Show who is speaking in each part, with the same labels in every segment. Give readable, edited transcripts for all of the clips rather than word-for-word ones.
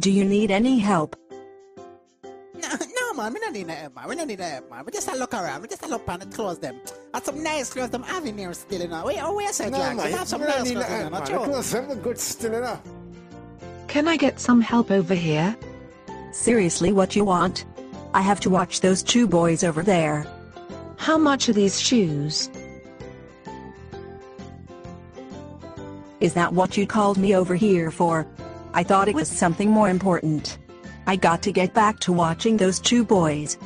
Speaker 1: Do you need any help?
Speaker 2: No, man, we don't need no help, man. We don't need no help, man. We just a look around. We just a look on the clothes them. And some nice clothes them have in here still, you know. Where say, Jack? We have some nice clothes, you know.
Speaker 3: The clothes them good still, you know.
Speaker 4: Can I get some help over here?
Speaker 1: Seriously, what you want? I have to watch those two boys over there.
Speaker 4: How much are these shoes?
Speaker 1: Is that what you called me over here for? I thought it was something more important. I got to get back to watching those two boys.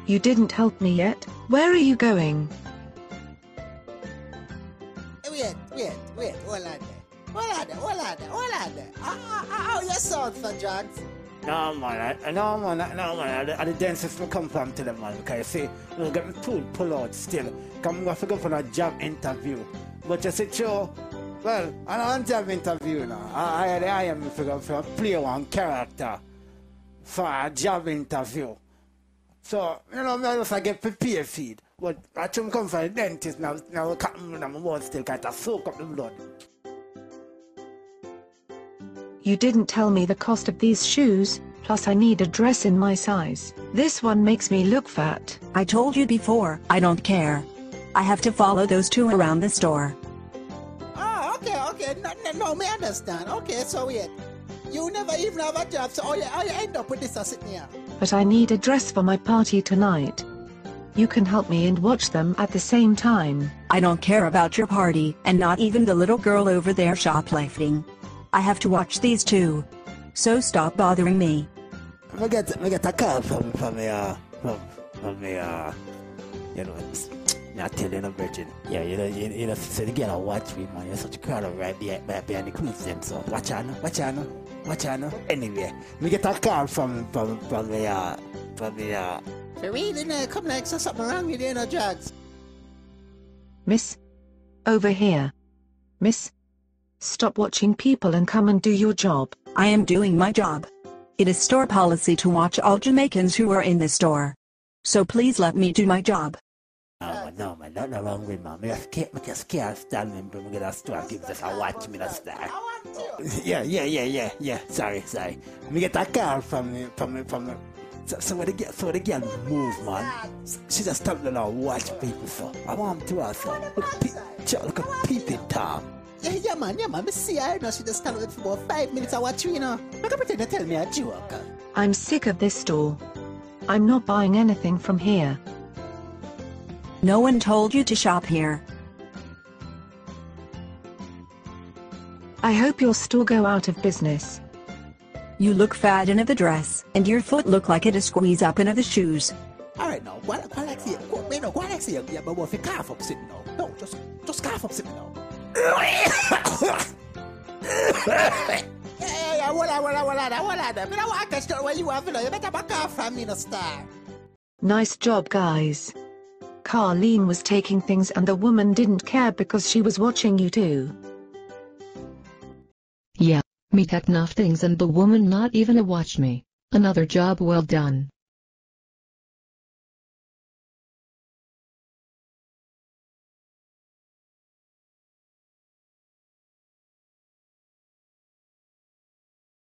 Speaker 4: You didn't help me yet. Where are you going?
Speaker 2: Wait. Hold on there. How you sound for drugs?
Speaker 3: No man, I the dentist will come from to them, man, because you see, we'll get my tooth pull out still. Come go for a job interview. But you see, Joe, well, I don't job interview now. I am for play one character for a job interview. So, you know, I just get prepared feed. But I come from the dentist now my mouth still kind of soak up the blood.
Speaker 4: You didn't tell me the cost of these shoes, plus I need a dress in my size. This one makes me look fat.
Speaker 1: I told you before, I don't care. I have to follow those two around the store.
Speaker 2: Oh, okay. No, me understand. Okay, so wait. You never even have a job, so how you end up with this sitting here?
Speaker 4: But I need a dress for my party tonight. You can help me and watch them at the same time.
Speaker 1: I don't care about your party, and not even the little girl over there shoplifting. I have to watch these two. So stop bothering me.
Speaker 3: I get a call from you know, not telling a virgin. Yeah, you know, so the girl watch me, man. You're such a crowd right behind the cruise then, so watch out. Anyway, we get a call from the
Speaker 2: For real, come like so something wrong with you, you know, drugs.
Speaker 4: Miss? Over here. Miss? Stop watching people and come and do your job.
Speaker 1: I am doing my job. It is store policy to watch all Jamaicans who are in the store. So please let me do my job.
Speaker 3: No, man, nothing wrong with me. I just can't stand him when we get a store. Give us a watch me, that's that. Yeah. Sorry. We get a call from the. So the girl move, man. She just stopped and watch people, so I want to ask her. Look at peeping Tom.
Speaker 2: Yeah, man. Me see her, you know, she just stand with for about 5 minutes. I watch you, you know. Look at pretend to tell me a joke.
Speaker 4: I'm sick of this store. I'm not buying anything from here.
Speaker 1: No one told you to shop here.
Speaker 4: I hope your store go out of business.
Speaker 1: You look fat in the dress, and your foot look like it is squeeze up into the shoes.
Speaker 2: Alright now, go like see, yeah, but if you cough up sitting now. No, just cough up sitting now. Yeah, hold on. I don't want to catch that where you have, you better back off from me, no star.
Speaker 4: Nice job, guys. Carlene was taking things and the woman didn't care because she was watching you too.
Speaker 5: Yeah, me take enough things and the woman not even a watch me. Another job well done.